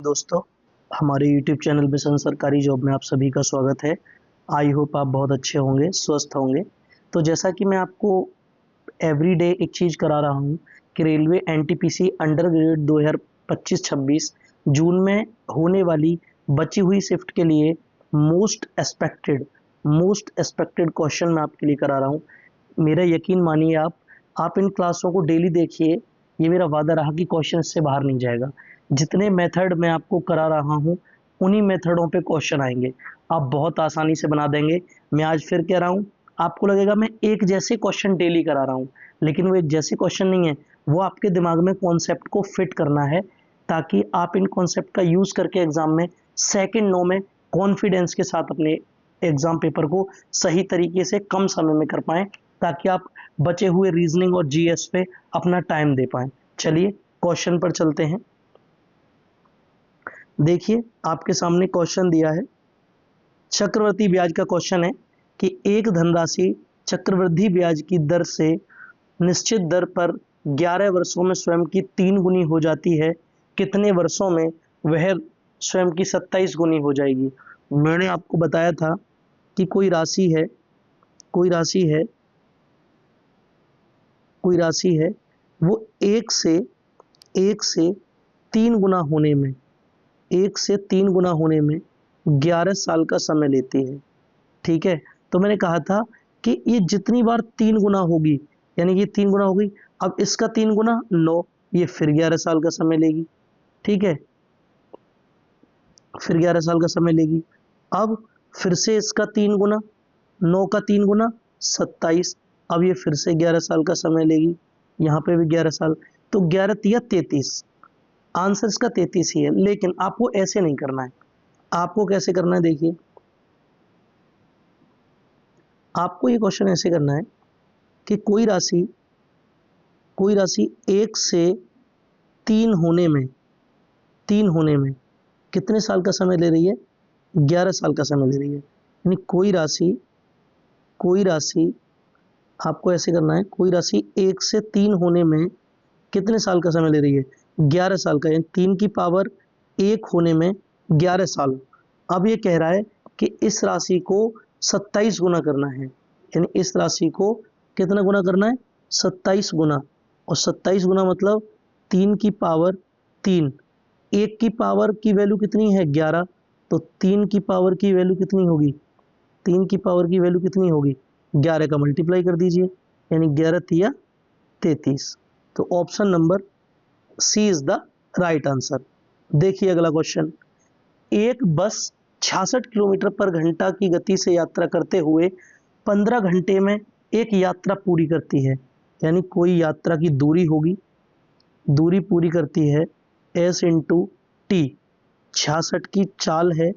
दोस्तों, हमारे YouTube channel mission सरकारी जॉब में आप सभी का स्वागत है। आई होप आप बहुत अच्छे होंगे, स्वस्थ होंगे। तो जैसा कि मैं आपको एवरीडे एक चीज़ करा रहा हूँ कि रेलवे एनटीपीसी अंडर ग्रेड 2025-26 जून में होने वाली बची हुई शिफ्ट के लिए मोस्ट एक्सपेक्टेड क्वेश्चन मैं आपके लिए करा रहा हूँ। मेरा यकीन मानिए आप इन क्लासों को डेली देखिए। ये मेरा वादा रहा कि क्वेश्चन से बाहर नहीं जाएगा। जितने मेथड मैं आपको करा रहा हूँ उन्हीं मेथडों पे क्वेश्चन आएंगे, आप बहुत आसानी से बना देंगे। मैं आज फिर कह रहा हूँ, आपको लगेगा मैं एक जैसे क्वेश्चन डेली करा रहा हूँ, लेकिन वो एक जैसे क्वेश्चन नहीं है। वो आपके दिमाग में कॉन्सेप्ट को फिट करना है ताकि आप इन कॉन्सेप्ट का यूज़ करके एग्जाम में सेकेंड नो में कॉन्फिडेंस के साथ अपने एग्जाम पेपर को सही तरीके से कम समय में कर पाएं, ताकि आप बचे हुए रीजनिंग और जीएस पे अपना टाइम दे पाएं। चलिए क्वेश्चन पर चलते हैं। देखिए आपके सामने क्वेश्चन दिया है, चक्रवृद्धि ब्याज का क्वेश्चन है कि एक धनराशि चक्रवृद्धि ब्याज की दर से निश्चित दर पर 11 वर्षों में स्वयं की 3 गुनी हो जाती है, कितने वर्षों में वह स्वयं की 27 गुनी हो जाएगी। मैंने आपको बताया था कि कोई राशि है वो एक से 3 गुना होने में 11 साल का समय लेती है। ठीक है, तो मैंने कहा था कि ये जितनी बार 3 गुना होगी, यानी ये 3 गुना होगी, अब इसका 3 गुना 9, ये फिर 11 साल का समय लेगी। ठीक है, फिर 11 साल का समय लेगी। अब फिर से इसका 3 गुना, 9 का 3 गुना 27, अब ये फिर से 11 साल का समय लेगी। यहाँ पे भी 11 साल, तो 11 तिया 33, आंसर इसका 33 ही है। लेकिन आपको ऐसे नहीं करना है। आपको कैसे करना है, देखिए आपको ये क्वेश्चन ऐसे करना है कि कोई राशि 1 से 3 होने में कितने साल का समय ले रही है, 11 साल का समय ले रही है। यानी कोई राशि आपको ऐसे करना है, कोई राशि 1 से 3 होने में कितने साल का समय ले रही है, 11 साल का, यानी 3 की पावर 1 होने में 11 साल। अब ये कह रहा है कि इस राशि को 27 गुना करना है, यानी इस राशि को कितना गुना करना है, 27 गुना। और 27 गुना मतलब 3 की पावर 3, 1 की पावर की वैल्यू कितनी है, 11, तो 3 की पावर की वैल्यू कितनी होगी, 3 की पावर की वैल्यू कितनी होगी, 11 का मल्टीप्लाई कर दीजिए, यानी 11 तिया 33। तो option number C is the right answer. देखिए अगला क्वेश्चन, एक बस 66 किलोमीटर पर घंटा की गति से यात्रा करते हुए 15 घंटे में एक यात्रा पूरी करती है। यानी कोई यात्रा की दूरी पूरी करती है s इंटू टी, 66 की चाल है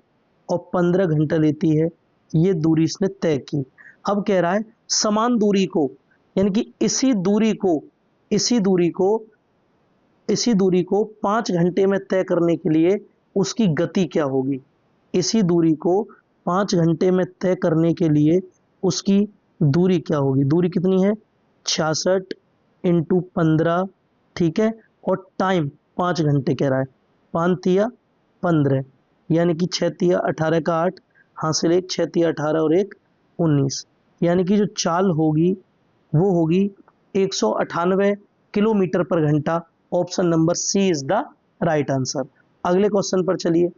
और 15 घंटा लेती है, ये दूरी इसने तय की। अब कह रहा है समान दूरी को, यानी कि इसी दूरी को 5 घंटे में तय करने के लिए उसकी गति क्या होगी। इसी दूरी को 5 घंटे में तय करने के लिए उसकी दूरी क्या होगी। दूरी कितनी है, 66 इंटू 15, ठीक है, और टाइम 5 घंटे कह रहा है, 5 तिया 15, यानी कि 6 तिया 18 का 8, हासिल 1, 6 तिया 18 और 1 19, यानी कि जो चाल होगी वो होगी 198 किलोमीटर पर घंटा। Option number C is the right answer. अगले क्वेश्चन पर चलिए।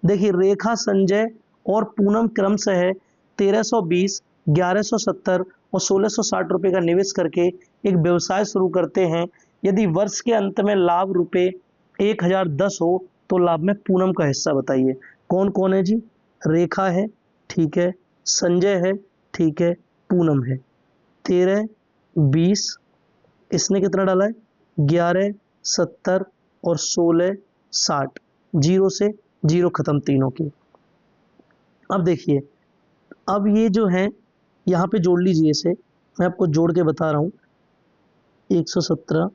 देखिए रेखा, संजय और पूनम क्रमशः 1320, 1170 और 1660 रुपए का निवेश करके एक व्यवसाय शुरू करते हैं। यदि वर्ष के अंत में लाभ रुपए 1010 हो तो लाभ में पूनम का हिस्सा बताइए। कौन कौन है जी, रेखा है, ठीक है, संजय है, ठीक है, पूनम है। 13, 20, इसने कितना डाला है, 11, 70 और 16, 60, जीरो से जीरो खत्म तीनों की। अब देखिए, अब ये जो है यहाँ पे जोड़ लीजिए इसे, मैं आपको जोड़ के बता रहा हूँ। 117,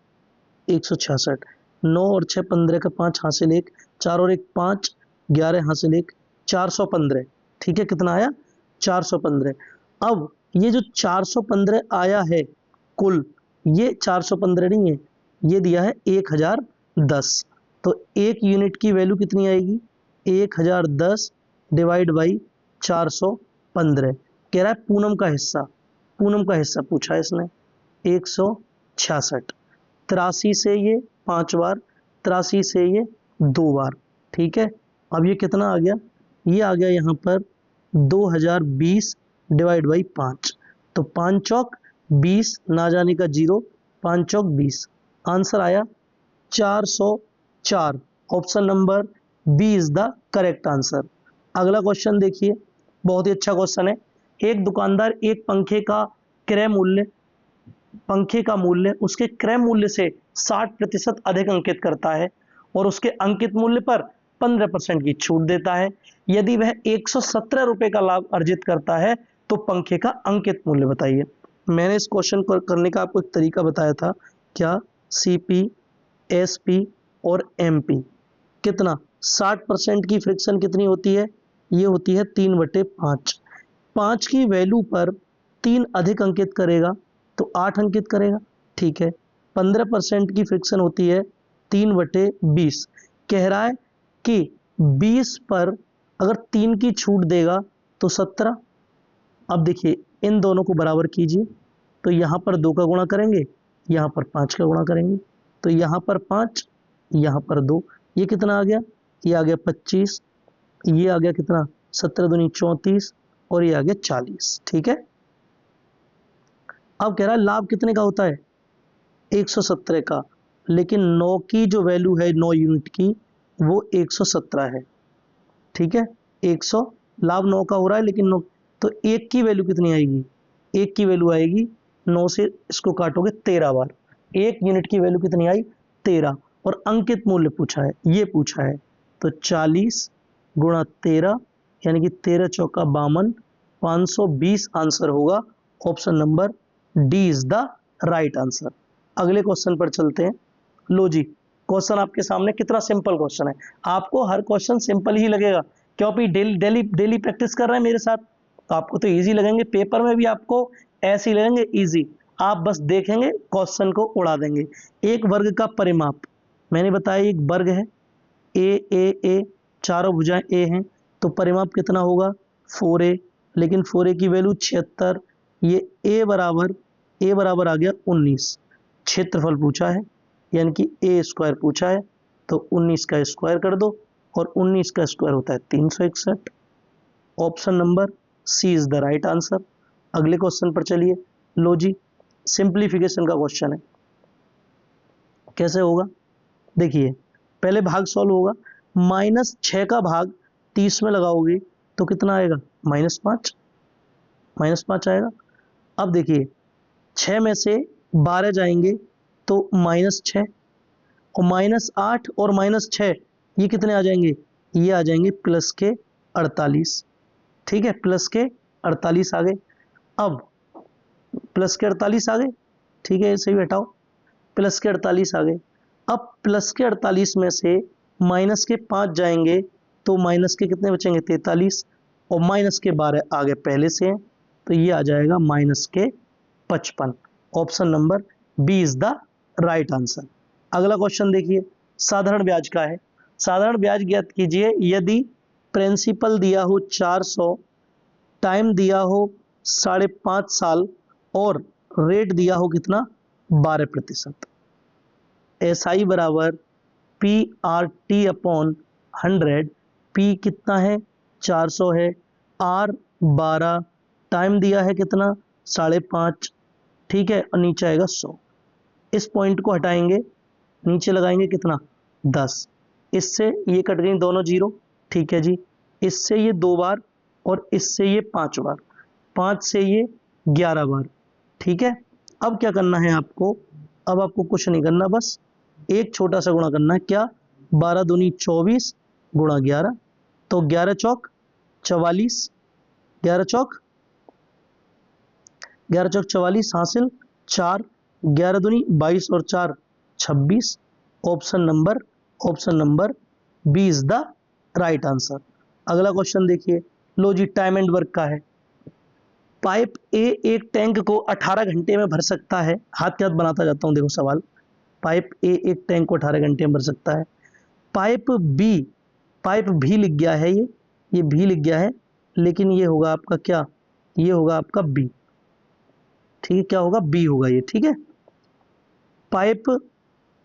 166, 9 और 6 15 का 5 हासिल 1, 4 और 1 5, 11 हासिल 1, 415। ठीक है, कितना आया, 415। अब ये जो 415 आया है कुल, ये 415 नहीं है, ये दिया है 1010। तो एक यूनिट की वैल्यू कितनी आएगी, 1010 डिवाइड बाई 415। कह रहा है पूनम का हिस्सा, पूनम का हिस्सा पूछा है इसने 166। 83 से ये 5 बार, 83 से ये 2 बार, ठीक है। अब ये कितना आ गया, ये आ गया यहाँ पर 2020 डिवाइड बाई 5। तो 5 चौक 20, ना जाने का 0, 5 चौक 20, आंसर आया 404। Option number B is the correct answer. अगला क्वेश्चन देखिए, बहुत ही अच्छा क्वेश्चन है। एक दुकानदार एक पंखे का मूल्य उसके क्रय मूल्य से 60% अधिक अंकित करता है और उसके अंकित मूल्य पर 15% की छूट देता है। यदि वह 117 रुपए का लाभ अर्जित करता है तो पंखे का अंकित मूल्य बताइए। मैंने इस क्वेश्चन को करने का आपको एक तरीका बताया था, क्या, सीपी, एसपी और एमपी। कितना, 60% की फ्रिक्शन कितनी होती है, ये होती है 3/5। 5 की वैल्यू पर 3 अधिक अंकित करेगा तो 8 अंकित करेगा, ठीक है। 15% की फ्रिक्शन होती है 3/20। कह रहा है कि 20 पर अगर 3 की छूट देगा तो 17। अब देखिए इन दोनों को बराबर कीजिए, तो यहाँ पर 2 का गुणा करेंगे, यहाँ पर 5 का गुणा करेंगे, तो यहाँ पर 5, यहाँ पर 2, ये कितना आ गया, ये आ गया 25, ये आ गया कितना 17 दूनी 34 और ये आ गया 40, ठीक है। अब कह रहा है लाभ कितने का होता है, 117 का, लेकिन 9 की जो वैल्यू है 9 यूनिट की वो 117 है, ठीक है। 100 लाभ 9 का हो रहा है लेकिन 9, तो 1 की वैल्यू कितनी आएगी, 1 की वैल्यू आएगी 9 से इसको काटोगे 13 बार, 1 यूनिट की वैल्यू कितनी आई 13। और अंकित मूल्य पूछा है, ये पूछा है, तो 40 गुणा 13 यानी कि 13 चौका 52, 520 आंसर होगा। Option number D is the right answer. अगले क्वेश्चन पर चलते हैं। लो जी, क्वेश्चन आपके सामने, कितना सिंपल क्वेश्चन है। आपको हर क्वेश्चन सिंपल ही लगेगा क्योंकि डेली प्रैक्टिस कर रहे हैं मेरे साथ, तो आपको तो इजी लगेंगे, पेपर में भी आपको ऐसे ही लगेंगे इजी। आप बस देखेंगे क्वेश्चन को उड़ा देंगे। एक वर्ग का परिमाप, मैंने बताया एक वर्ग है, ए, चारों भुजाएं ए हैं, तो परिमाप कितना होगा 4a, लेकिन 4a की वैल्यू 76, ये a बराबर आ गया 19। क्षेत्रफल पूछा है यानी कि a स्क्वायर पूछा है, तो 19 का स्क्वायर कर दो और 19 का स्क्वायर होता है 361। Option number C is the right answer. अगले क्वेश्चन पर चलिए। लो जी, सिंप्लीफिकेशन का क्वेश्चन है, कैसे होगा देखिए, पहले भाग सॉल्व होगा। -6 का भाग 30 में लगाओगे तो कितना आएगा, -5 आएगा। अब देखिए 6 में से 12 जाएंगे तो -6, और -8 और -6 ये कितने आ जाएंगे, ये आ जाएंगे प्लस के 48, ठीक है, प्लस के 48 आ गए। अब प्लस के 48 आ गए, ठीक है, इसे भी हटाओ, प्लस के 48 आ गए। अब प्लस के 48 में से माइनस के 5 जाएंगे तो माइनस के कितने बचेंगे 43, और माइनस के 12 आगे पहले से हैं, तो ये आ जाएगा -55। Option number B is the right answer. अगला क्वेश्चन देखिए, साधारण ब्याज का है। साधारण ब्याज ज्ञात कीजिए यदि प्रिंसिपल दिया हो 400, टाइम दिया हो 5.5 साल और रेट दिया हो कितना 12%। SI बराबर PRT/100, P कितना है 400 है, R 12, टाइम दिया है कितना 5.5, ठीक है, और नीचे आएगा 100। इस पॉइंट को हटाएंगे, नीचे लगाएंगे कितना 10, इससे ये कट गई दोनों 0, ठीक है जी, इससे ये 2 बार और इससे ये 5 बार, 5 से ये 11 बार, ठीक है। अब क्या करना है आपको, अब आपको कुछ नहीं करना, बस एक छोटा सा गुणा करना है, क्या, 12 दूनी 24 गुणा 11, तो 11 चौक 44, 11 चौक 44 हासिल 4, 11 दूनी 22 और 4 26। Option number B is the right answer. अगला क्वेश्चन देखिए। लो जी, टाइम एंड वर्क का है। पाइप ए एक टैंक को 18 घंटे में भर सकता है, हाथ के हाथ बनाता जाता हूं, देखो सवाल। पाइप ए एक टैंक को 18 घंटे में भर सकता है, पाइप भी लिख गया है, ये भी लिख गया है, लेकिन ये होगा आपका क्या, ये होगा आपका बी। ठीक है, क्या होगा, बी होगा ये। ठीक है, पाइप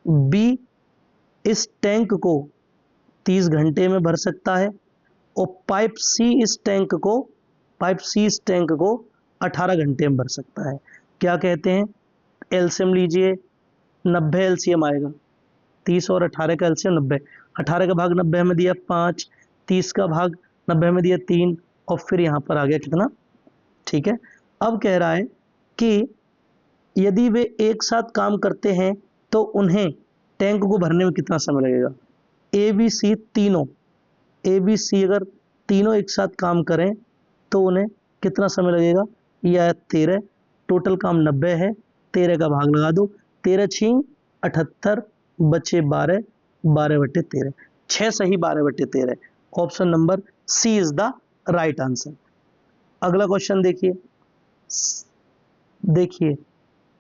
बी इस टैंक को 30 घंटे में भर सकता है, और पाइप सी इस टैंक को 18 घंटे में भर सकता है। क्या कहते हैं, एलसीएम लीजिए, 90 एलसीएम आएगा, 30 और 18 का एलसीएम 90, 18 का भाग 90 में दिया 5, 30 का भाग 90 में दिया 3, और फिर यहाँ पर आ गया कितना। ठीक है, अब कह रहा है कि यदि वे एक साथ काम करते हैं तो उन्हें टैंक को भरने में कितना समय लगेगा। ए बी सी तीनों, ए बी सी अगर तीनों एक साथ काम करें तो उन्हें कितना समय लगेगा, ये आया 13, टोटल काम 90 है, 13 का भाग लगा दो, 13 छीं 78, बचे 12, 12/13, 6 सही 12/13। Option number C is the right answer. अगला क्वेश्चन देखिए,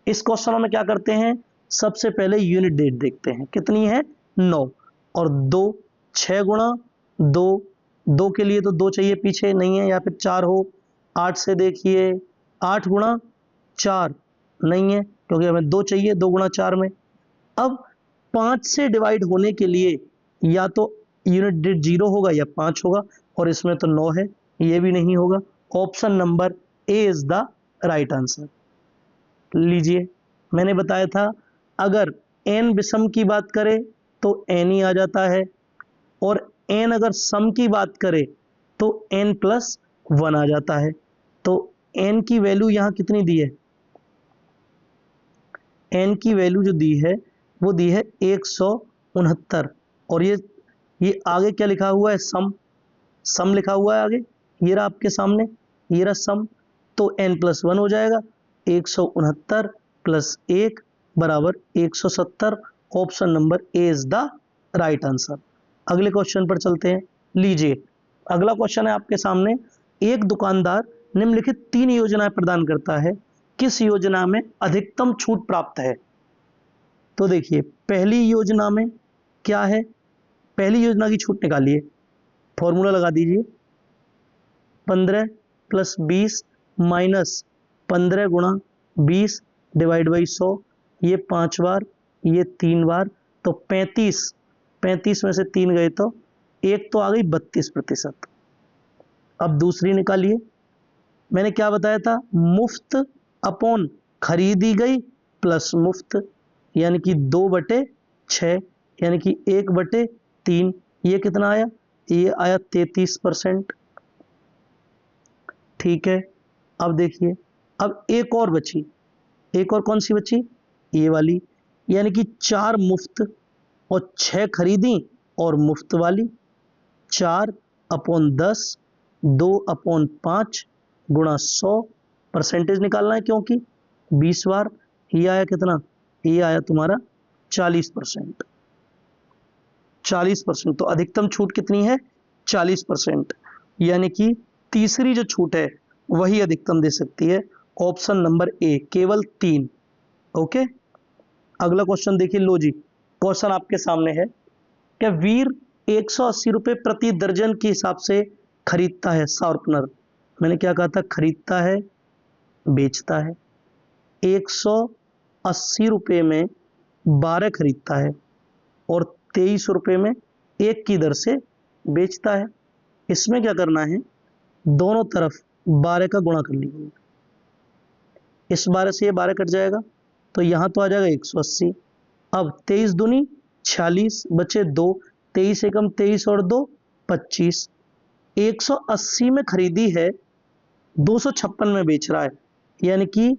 इस क्वेश्चन में क्या करते हैं, सबसे पहले यूनिट डेट देखते हैं, कितनी है 9, और 2 6 गुणा 2, 2 के लिए तो 2 चाहिए, पीछे नहीं है, या फिर 4 हो। 8 से देखिए, 8 गुणा 4 नहीं है, क्योंकि हमें 2 चाहिए, 2 गुणा 4 में। अब 5 से डिवाइड होने के लिए या तो यूनिट डेट 0 होगा या 5 होगा, और इसमें तो 9 है, ये भी नहीं होगा। Option number A is the right answer. लीजिए, मैंने बताया था अगर n विषम की बात करे तो n ही आ जाता है, और n अगर सम की बात करे तो n+1 आ जाता है। तो n की वैल्यू यहाँ कितनी दी है, n की वैल्यू जो दी है वो दी है 169, और ये आगे क्या लिखा हुआ है, सम लिखा हुआ है आगे, ये रहा आपके सामने, ये रहा सम, तो n+1 हो जाएगा, 169 + 1 बराबर 170। Option number A is the right answer. अगले क्वेश्चन पर चलते हैं। लीजिए, अगला क्वेश्चन है आपके सामने, एक दुकानदार निम्नलिखित 3 योजनाएं प्रदान करता है, किस योजना में अधिकतम छूट प्राप्त है। तो देखिए, पहली योजना में क्या है, पहली योजना की छूट निकालिए, फॉर्मूला लगा दीजिए, 15 + 20 माइनस 15 गुणा 20 डिवाइड बाई 100, ये 5 बार, ये 3 बार, तो 35 में से 3 गए तो एक तो आ गई 32%। अब दूसरी निकालिए, मैंने क्या बताया था, मुफ्त अपॉन खरीदी गई प्लस मुफ्त, यानी कि 2/6, यानी कि 1/3, ये कितना आया, ये आया 33%। ठीक है, अब देखिए, अब एक और बची, एक और कौन सी बची, ये वाली, यानी कि 4 मुफ्त और 6 खरीदी और मुफ्त वाली, 4/10, 2/5 गुणा 100, परसेंटेज निकालना है क्योंकि 20 बार, ये आया कितना, ये आया तुम्हारा 40%। 40%, तो अधिकतम छूट कितनी है, 40%, यानी कि तीसरी जो छूट है वही अधिकतम दे सकती है। ऑप्शन नंबर ए, केवल 3। ओके, अगला क्वेश्चन देखिए। लो जी, क्वेश्चन आपके सामने है, क्या वीर 180 रुपये प्रति दर्जन के हिसाब से खरीदता है शार्पनर। मैंने क्या कहा था, खरीदता है, बेचता है। 180 रुपये में 12 खरीदता है और 23 रुपये में 1 की दर से बेचता है। इसमें क्या करना है, दोनों तरफ 12 का गुणा कर लीजिए, इस 12 से ये 12 कट जाएगा, तो यहाँ तो आ जाएगा 180। अब 23 दूनी 46, बचे 2, 23 एकम 23 और 2 25। 180 में खरीदी है, 256 में बेच रहा है, यानी कि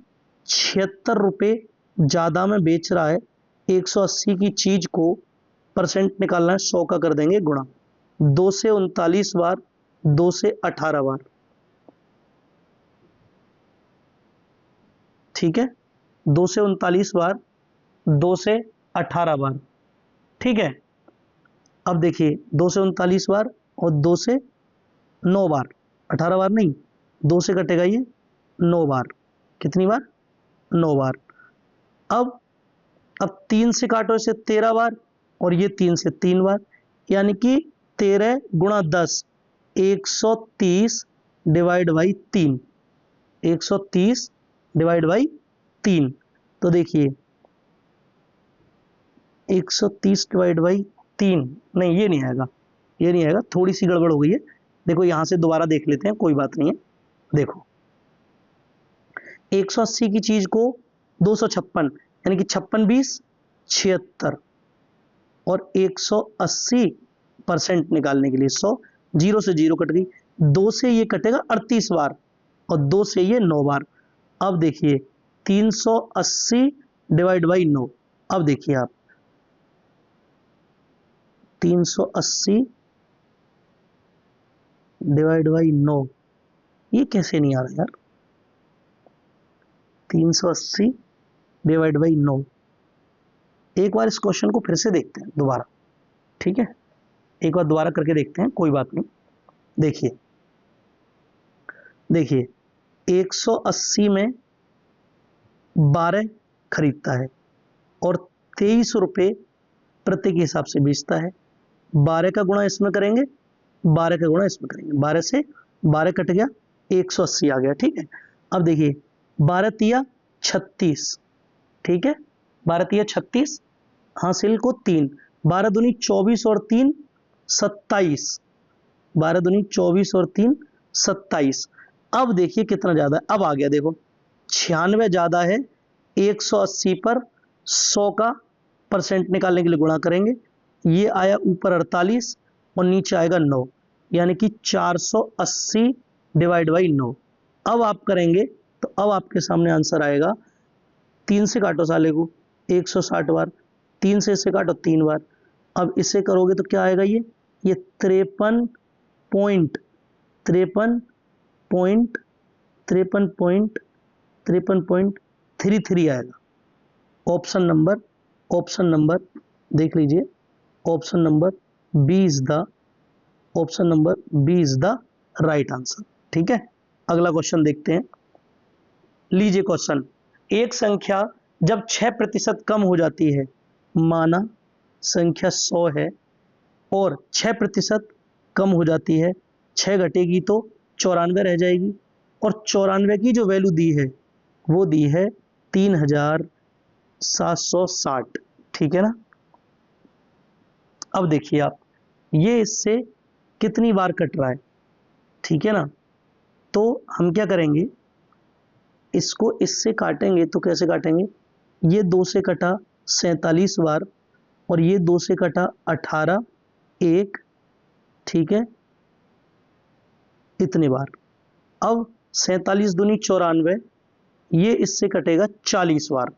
76 रुपये ज़्यादा में बेच रहा है। 180 की चीज़ को परसेंट निकालना है, 100 का कर देंगे गुणा, 2 से 39 बार, 2 से 18 बार। ठीक है, 2 से 39 बार, 2 से 18 बार। ठीक है, अब देखिए, 2 से 39 बार और 2 से 9 बार, 18 बार नहीं, 2 से कटेगा ये 9 बार। कितनी बार, 9 बार। अब 3 से काटो इसे 13 बार, और ये 3 से 3 बार, यानी कि 13 गुणा 10, 130 डिवाइड बाई 3, 130 डिवाइड बाई 3। तो देखिए 130 डिवाइड बाई 3, नहीं ये नहीं आएगा, ये नहीं आएगा, थोड़ी सी गड़बड़ हो गई है। देखो यहां से दोबारा देख लेते हैं, कोई बात नहीं है। देखो 180 की चीज को 256, यानी कि 56 20 76, और 180% निकालने के लिए 100, 0 से 0 कट गई, 2 से ये कटेगा 38 बार, और 2 से ये 9 बार। अब देखिए 380 डिवाइड बाई 9, अब देखिए आप 380 डिवाइड बाई 9, ये कैसे नहीं आ रहा यार, 380 डिवाइड बाई 9। एक बार इस क्वेश्चन को फिर से देखते हैं दोबारा, ठीक है, एक बार दोबारा करके देखते हैं, कोई बात नहीं। देखिए देखिए 180 में 12 खरीदता है और 23 रुपये प्रति के हिसाब से बेचता है। 12 का गुणा इसमें करेंगे, 12 का गुणा इसमें करेंगे, 12 से 12 कट गया, 180 आ गया, ठीक है। अब देखिए 12 तिया 36, ठीक है, 12 तिया 36, हासिल को 3, 12 दूनी 24 और 3 27, 12 दूनी 24 और 3 27। अब देखिए कितना ज्यादा है, अब आ गया, देखो 96 ज्यादा है, 180 पर 100 का परसेंट निकालने के लिए गुणा करेंगे, ये आया ऊपर 48 और नीचे आएगा 9, यानी कि 480 डिवाइड बाई 9। अब आप करेंगे तो अब आपके सामने आंसर आएगा, 3 से काटो साले को 160 बार, 3 से इसे काटो 3 बार, अब इसे करोगे तो क्या आएगा, ये 53 पॉइंट 33.33 आएगा। ऑप्शन नंबर देख लीजिए, option number B is the right answer, ठीक है। अगला क्वेश्चन देखते हैं। लीजिए क्वेश्चन, एक संख्या जब 6% कम हो जाती है, माना संख्या 100 है और 6% कम हो जाती है, 6 घटेगी तो 94 रह जाएगी, और 94 की जो वैल्यू दी है वो दी है 3760, ठीक है ना। अब देखिए आप, ये इससे कितनी बार कट रहा है, ठीक है ना। तो हम क्या करेंगे, इसको इससे काटेंगे तो कैसे काटेंगे, ये 2 से कटा 47 बार, और ये 2 से कटा 18 1, ठीक है, इतनी बार। अब 47 दूनी 94, ये इससे कटेगा 40 बार,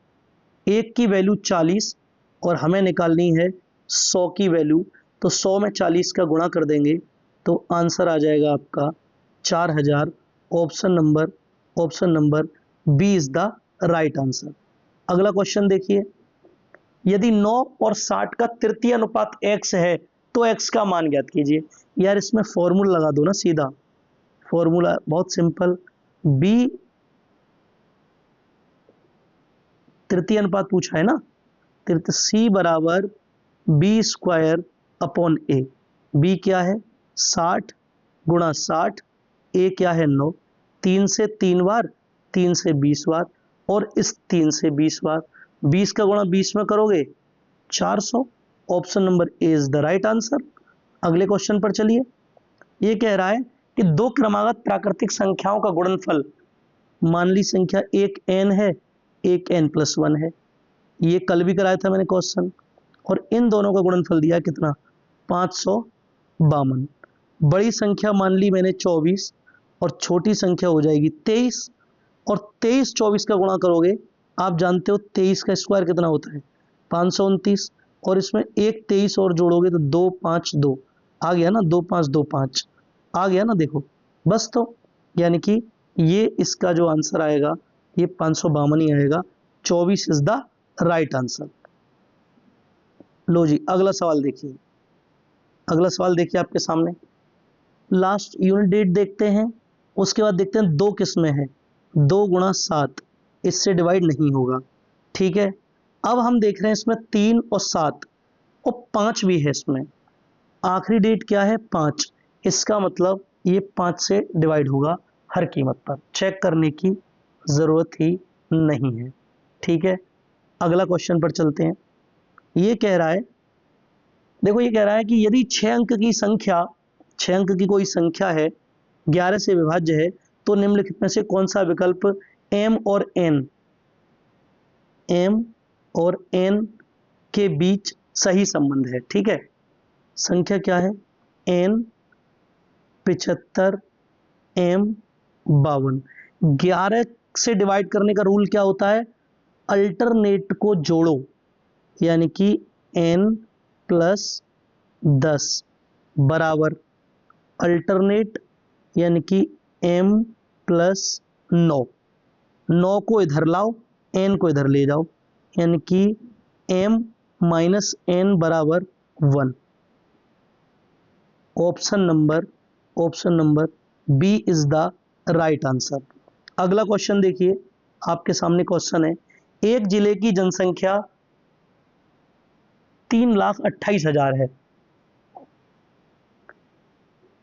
एक की वैल्यू 40 और हमें निकालनी है 100 की वैल्यू, तो 100 में 40 का गुणा कर देंगे तो आंसर आ जाएगा आपका 4000। Option number B is the right answer. अगला क्वेश्चन देखिए, यदि 9 और 60 का तृतीय अनुपात x है तो x का मान ज्ञात कीजिए। यार इसमें फॉर्मूला लगा दो ना सीधा, फॉर्मूला बहुत सिंपल, b तृतीय अनुपात पूछा है ना, c बराबर बी स्क्वायर अपॉन ए। बी क्या है 60 गुणा 60, ए क्या है 9, 3 से 3 बार, 3 से 20 बार, और इस 3 से 20 बार, 20 का गुणा 20 में करोगे 400। Option number A is the right answer. अगले क्वेश्चन पर चलिए, ये कह रहा है कि दो क्रमागत प्राकृतिक संख्याओं का गुणनफल, मान ली संख्या एक n है, एक n+1 है, ये कल भी कराया था मैंने क्वेश्चन, और इन दोनों का गुणनफल दिया कितना 552। बड़ी संख्या मान ली मैंने 24 और छोटी संख्या हो जाएगी 23, और 23 24 का गुणा करोगे, आप जानते हो 23 का स्क्वायर कितना होता है 529, और इसमें एक 23 और जोड़ोगे तो 252 आ गया ना, 2525 आ गया ना, देखो बस। तो यानी कि ये इसका जो आंसर आएगा ये 552 ही आएगा, 24 इज द राइट आंसर। लो जी अगला सवाल देखिए, अगला सवाल देखिए आपके सामने, लास्ट यूनिट डेट देखते हैं, उसके बाद देखते हैं दो किस्में हैं, 2 गुणा 7 इससे डिवाइड नहीं होगा, ठीक है। अब हम देख रहे हैं इसमें 3 और 7 और 5 भी है इसमें। आखिरी डिजिट क्या है 5, इसका मतलब ये 5 से डिवाइड होगा हर कीमत पर, चेक करने की ज़रूरत ही नहीं है। ठीक है, अगला क्वेश्चन पर चलते हैं। ये कह रहा है, देखो ये कह रहा है कि यदि 6 अंक की संख्या, 6 अंक की कोई संख्या है 11 से विभाज्य है तो निम्नलिखित में से कौन सा विकल्प m और n के बीच सही संबंध है। ठीक है, संख्या क्या है n 75 m 52। 11 से डिवाइड करने का रूल क्या होता है, अल्टरनेट को जोड़ो, यानी कि n प्लस 10 बराबर अल्टरनेट यानी कि m प्लस 9, 9 को इधर लाओ n को इधर ले जाओ, यानी कि m माइनस n बराबर 1। Option number B is the right answer. अगला क्वेश्चन देखिए, आपके सामने क्वेश्चन है, एक जिले की जनसंख्या 3,28,000 है।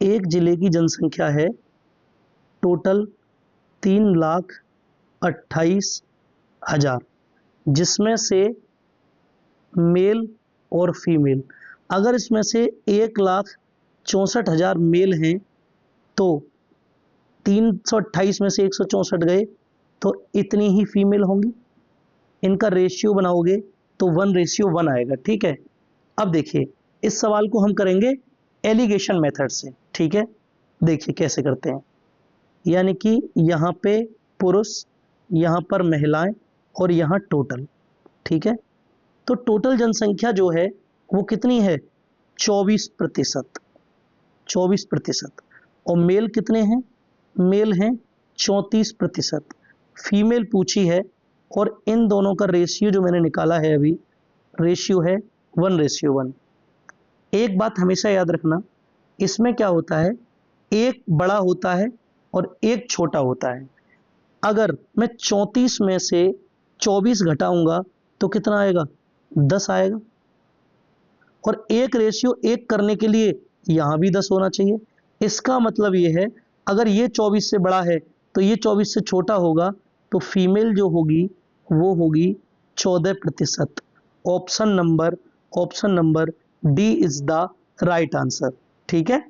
एक जिले की जनसंख्या है टोटल 3,28,000, जिसमें से मेल और फीमेल, अगर इसमें से 1,64,000 मेल हैं तो 328 में से 164 गए तो इतनी ही फीमेल होंगी। इनका रेशियो बनाओगे तो 1:1 आएगा। ठीक है, अब देखिए इस सवाल को हम करेंगे एलिगेशन मेथड से। ठीक है, देखिए कैसे करते हैं, यानी कि यहाँ पे पुरुष, यहाँ पर महिलाएं और यहाँ टोटल। ठीक है, तो टोटल जनसंख्या जो है वो कितनी है 24%, 24%। और मेल कितने हैं, मेल हैं 34%, फीमेल पूछी है, और इन दोनों का रेशियो जो मैंने निकाला है अभी, रेशियो है 1:1। एक बात हमेशा याद रखना, इसमें क्या होता है, एक बड़ा होता है और एक छोटा होता है। अगर मैं 34 में से 24 घटाऊंगा तो कितना आएगा 10 आएगा, और एक रेशियो 1 करने के लिए यहां भी 10 होना चाहिए। इसका मतलब ये है अगर ये 24 से बड़ा है तो ये 24 से छोटा होगा, तो फीमेल जो होगी वो होगी 14%। Option number D is the right answer. ठीक है,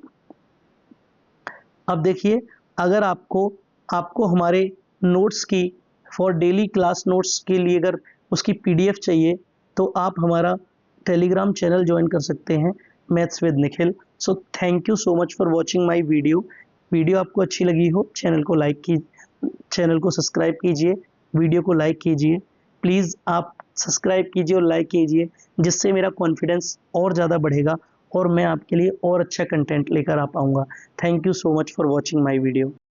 अब देखिए, अगर आपको हमारे नोट्स की फॉर डेली क्लास नोट्स के लिए अगर उसकी पीडीएफ चाहिए तो आप हमारा टेलीग्राम चैनल ज्वाइन कर सकते हैं, maths with Nikhil. So thank you so much for watching my video आपको अच्छी लगी हो चैनल को सब्सक्राइब कीजिए, वीडियो को लाइक कीजिए, प्लीज़ आप सब्सक्राइब कीजिए और लाइक कीजिए, जिससे मेरा कॉन्फिडेंस और ज़्यादा बढ़ेगा और मैं आपके लिए और अच्छा कंटेंट लेकर आ पाऊँगा। Thank you so much for watching my video.